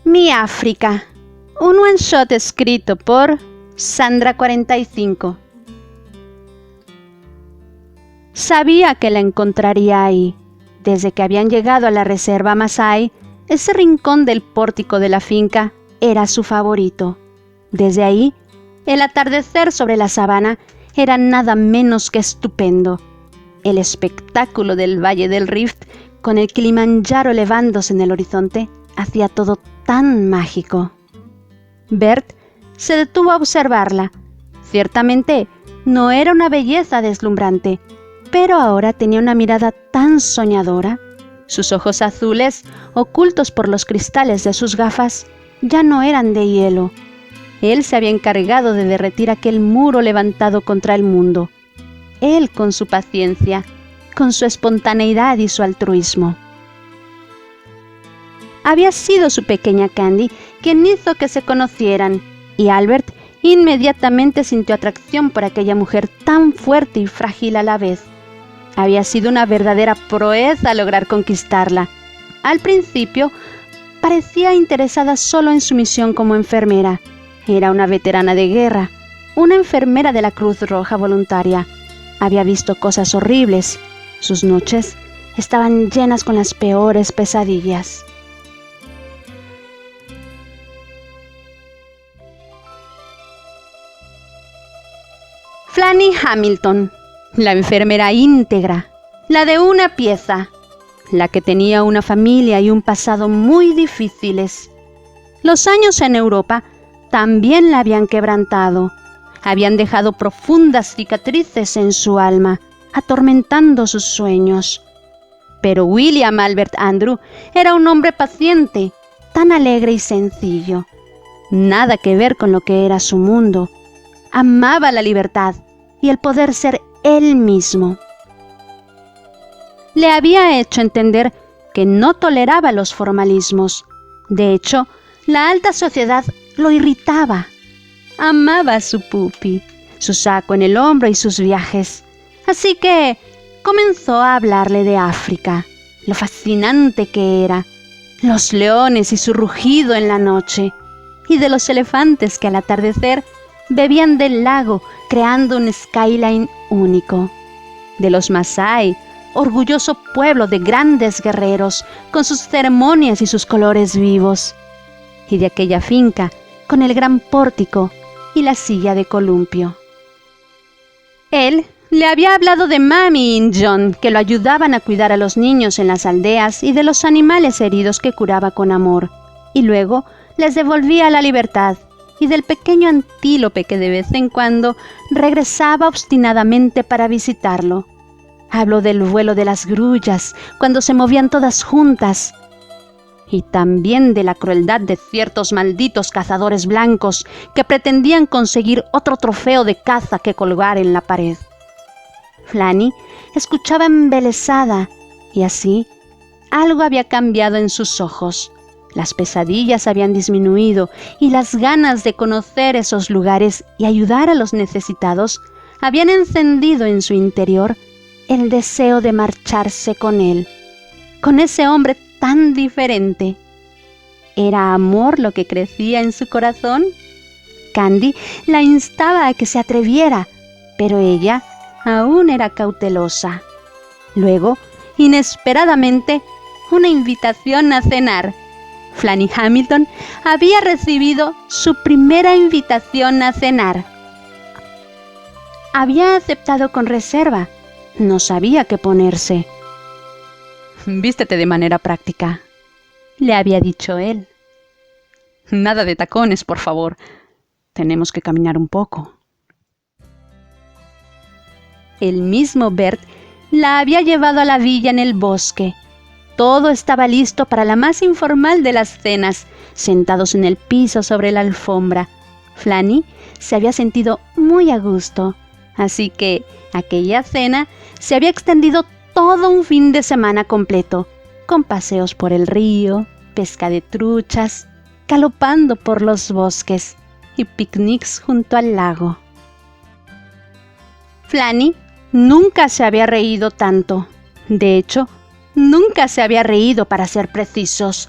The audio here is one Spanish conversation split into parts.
Mi África, un one shot escrito por Sandra45. Sabía que la encontraría ahí. Desde que habían llegado a la reserva Masái, ese rincón del pórtico de la finca era su favorito. Desde ahí, el atardecer sobre la sabana era nada menos que estupendo. El espectáculo del Valle del Rift, con el Kilimanjaro elevándose en el horizonte, hacía todo tan mágico. Bert se detuvo a observarla. Ciertamente, no era una belleza deslumbrante, pero ahora tenía una mirada tan soñadora. Sus ojos azules, ocultos por los cristales de sus gafas, ya no eran de hielo. Él se había encargado de derretir aquel muro levantado contra el mundo. Él con su paciencia, con su espontaneidad y su altruismo. Había sido su pequeña Candy quien hizo que se conocieran, y Albert inmediatamente sintió atracción por aquella mujer tan fuerte y frágil a la vez. Había sido una verdadera proeza lograr conquistarla. Al principio, parecía interesada solo en su misión como enfermera. Era una veterana de guerra, una enfermera de la Cruz Roja voluntaria. Había visto cosas horribles. Sus noches estaban llenas con las peores pesadillas. Flanny Hamilton, la enfermera íntegra, la de una pieza, la que tenía una familia y un pasado muy difíciles. Los años en Europa también la habían quebrantado. Habían dejado profundas cicatrices en su alma, atormentando sus sueños. Pero William Albert Andrew era un hombre paciente, tan alegre y sencillo. Nada que ver con lo que era su mundo. Amaba la libertad y el poder ser él mismo. Le había hecho entender que no toleraba los formalismos. De hecho, la alta sociedad lo irritaba. Amaba a su pupi, su saco en el hombro y sus viajes. Así que comenzó a hablarle de África, lo fascinante que era, los leones y su rugido en la noche, y de los elefantes que al atardecer bebían del lago creando un skyline único, de los Masái, orgulloso pueblo de grandes guerreros con sus ceremonias y sus colores vivos, y de aquella finca con el gran pórtico y la silla de columpio. Él le había hablado de Mami y John, que lo ayudaban a cuidar a los niños en las aldeas y de los animales heridos que curaba con amor, y luego les devolvía la libertad, y del pequeño antílope que de vez en cuando regresaba obstinadamente para visitarlo. Habló del vuelo de las grullas cuando se movían todas juntas, y también de la crueldad de ciertos malditos cazadores blancos que pretendían conseguir otro trofeo de caza que colgar en la pared. Flanny escuchaba embelesada, y así algo había cambiado en sus ojos. Las pesadillas habían disminuido y las ganas de conocer esos lugares y ayudar a los necesitados habían encendido en su interior el deseo de marcharse con él, con ese hombre tan diferente. ¿Era amor lo que crecía en su corazón? Candy la instaba a que se atreviera, pero ella aún era cautelosa. Luego, inesperadamente, una invitación a cenar. Flanny Hamilton había recibido su primera invitación a cenar. Había aceptado con reserva. No sabía qué ponerse. «Vístete de manera práctica», le había dicho él. «Nada de tacones, por favor. Tenemos que caminar un poco». El mismo Bert la había llevado a la villa en el bosque. Todo estaba listo para la más informal de las cenas, sentados en el piso sobre la alfombra. Flanny se había sentido muy a gusto, así que aquella cena se había extendido todo un fin de semana completo, con paseos por el río, pesca de truchas, galopando por los bosques y picnics junto al lago. Flanny nunca se había reído tanto. De hecho, nunca se había reído, para ser precisos,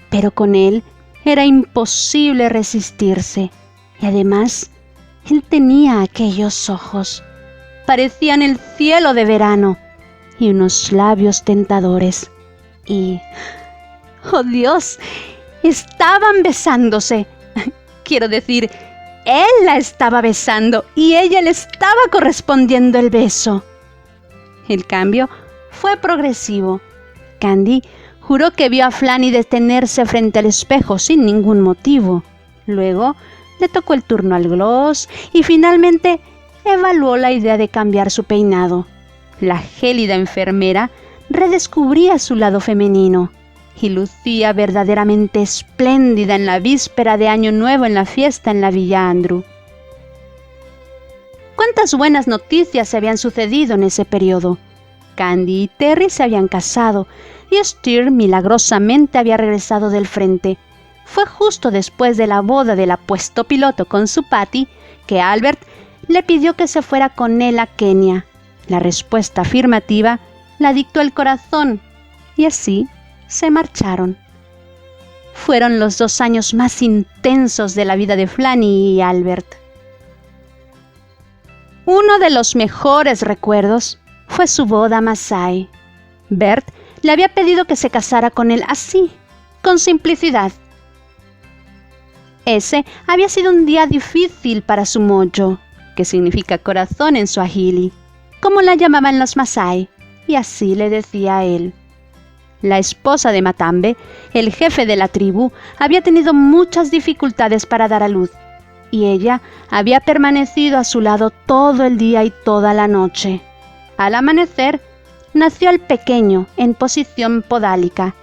pero con él Era imposible resistirse. Y además, él tenía aquellos ojos. Parecían el cielo de verano y unos labios tentadores. Y, ¡oh Dios!, estaban besándose. Quiero decir, él la estaba besando y ella le estaba correspondiendo el beso. El cambio fue progresivo. Candy juró que vio a Flanny detenerse frente al espejo sin ningún motivo. Luego le tocó el turno al gloss y finalmente evaluó la idea de cambiar su peinado. La gélida enfermera redescubría su lado femenino y lucía verdaderamente espléndida en la víspera de Año Nuevo en la fiesta en la Villa Andrew. ¿Cuántas buenas noticias se habían sucedido en ese periodo? Candy y Terry se habían casado y Steer milagrosamente había regresado del frente. Fue justo después de la boda del apuesto piloto con su Patty que Albert le pidió que se fuera con él a Kenia. La respuesta afirmativa la dictó el corazón y así se marcharon. Fueron los 2 años más intensos de la vida de Flanny y Albert. Uno de los mejores recuerdos fue su boda Masai. Bert le había pedido que se casara con él así, con simplicidad. Ese había sido un día difícil para su Mojo, que significa corazón en suajili, como la llamaban los Masai, y así le decía a él. La esposa de Matambe, el jefe de la tribu, había tenido muchas dificultades para dar a luz, y ella había permanecido a su lado todo el día y toda la noche. Al amanecer, nació el pequeño en posición podálica.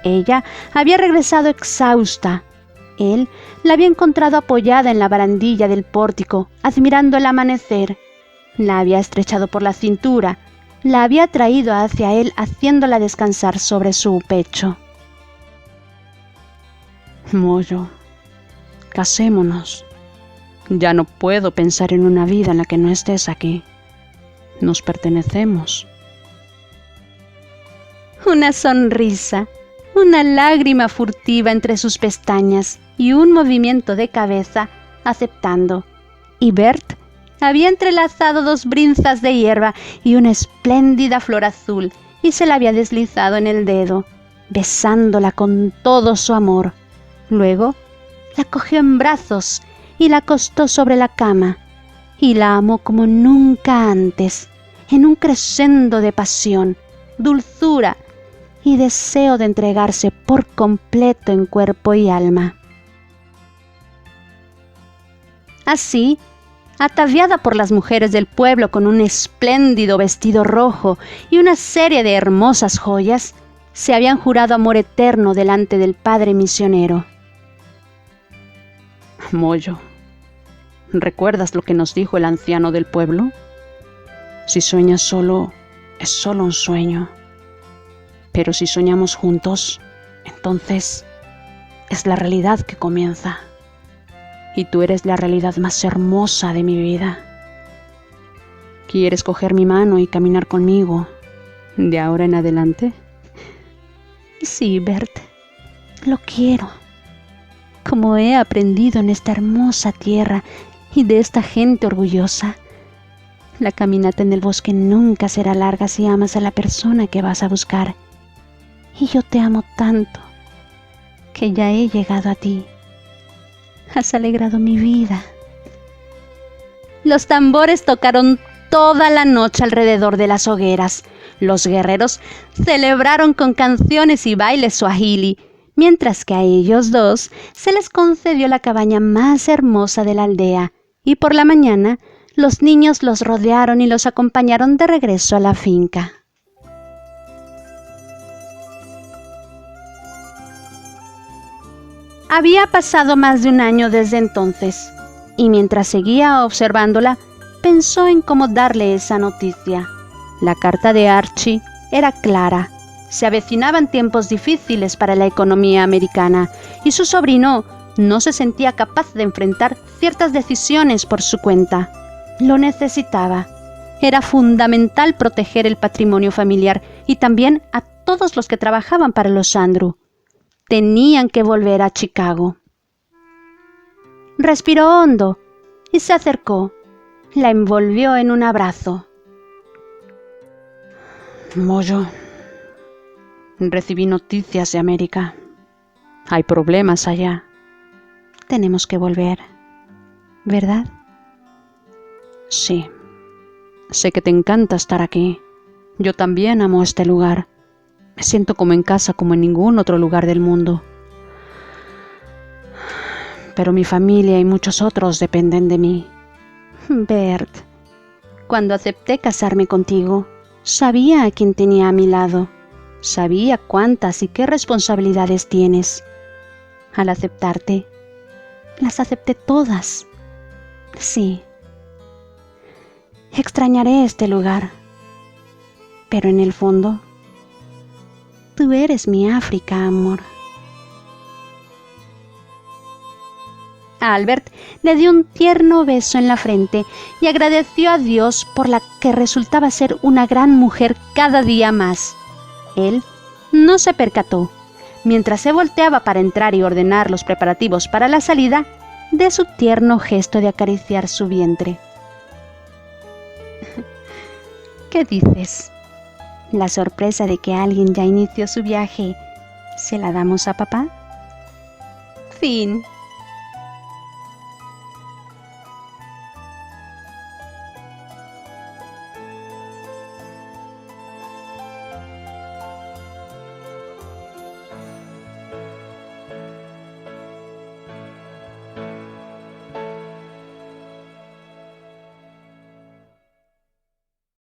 Ella había regresado exhausta. Él la había encontrado apoyada en la barandilla del pórtico, admirando el amanecer. La había estrechado por la cintura, la había traído hacia él haciéndola descansar sobre su pecho. Mojo, casémonos. Ya no puedo pensar en una vida en la que no estés aquí. Nos pertenecemos. Una sonrisa, una lágrima furtiva entre sus pestañas y un movimiento de cabeza aceptando. Y Bert había entrelazado 2 brinzas de hierba y una espléndida flor azul y se la había deslizado en el dedo, besándola con todo su amor. Luego la cogió en brazos y la acostó sobre la cama y la amó como nunca antes, en un crescendo de pasión, dulzura y deseo de entregarse por completo en cuerpo y alma. Así, ataviada por las mujeres del pueblo con un espléndido vestido rojo y una serie de hermosas joyas, se habían jurado amor eterno delante del padre misionero. Mojo, ¿recuerdas lo que nos dijo el anciano del pueblo? Si sueñas solo, es solo un sueño. Pero si soñamos juntos, entonces es la realidad que comienza. Y tú eres la realidad más hermosa de mi vida. ¿Quieres coger mi mano y caminar conmigo de ahora en adelante? Sí, Bert, lo quiero. Como he aprendido en esta hermosa tierra y de esta gente orgullosa, la caminata en el bosque nunca será larga si amas a la persona que vas a buscar. Y yo te amo tanto que ya he llegado a ti. Has alegrado mi vida. Los tambores tocaron toda la noche alrededor de las hogueras. Los guerreros celebraron con canciones y bailes suajili, mientras que a ellos 2 se les concedió la cabaña más hermosa de la aldea, y por la mañana los niños los rodearon y los acompañaron de regreso a la finca. Había pasado más de un año desde entonces, y mientras seguía observándola, pensó en cómo darle esa noticia. La carta de Archie era clara. Se avecinaban tiempos difíciles para la economía americana, y su sobrino no se sentía capaz de enfrentar ciertas decisiones por su cuenta. Lo necesitaba. Era fundamental proteger el patrimonio familiar y también a todos los que trabajaban para los Andrew. tenían que volver a Chicago. Respiró hondo y se acercó. La envolvió en un abrazo. Mojo, recibí noticias de América. Hay problemas allá. Tenemos que volver, ¿verdad? Sí. Sé que te encanta estar aquí. Yo también amo este lugar. Me siento como en casa, como en ningún otro lugar del mundo. Pero mi familia y muchos otros dependen de mí. Bert, cuando acepté casarme contigo, sabía a quién tenía a mi lado. Sabía cuántas y qué responsabilidades tienes. Al aceptarte, las acepté todas. Sí. Extrañaré este lugar. Pero en el fondo, tú eres mi África, amor. Albert le dio un tierno beso en la frente y agradeció a Dios por la que resultaba ser una gran mujer cada día más. Él no se percató, mientras se volteaba para entrar y ordenar los preparativos para la salida, de su tierno gesto de acariciar su vientre. ¿Qué dices? ¿La sorpresa de que alguien ya inició su viaje, se la damos a papá? Fin.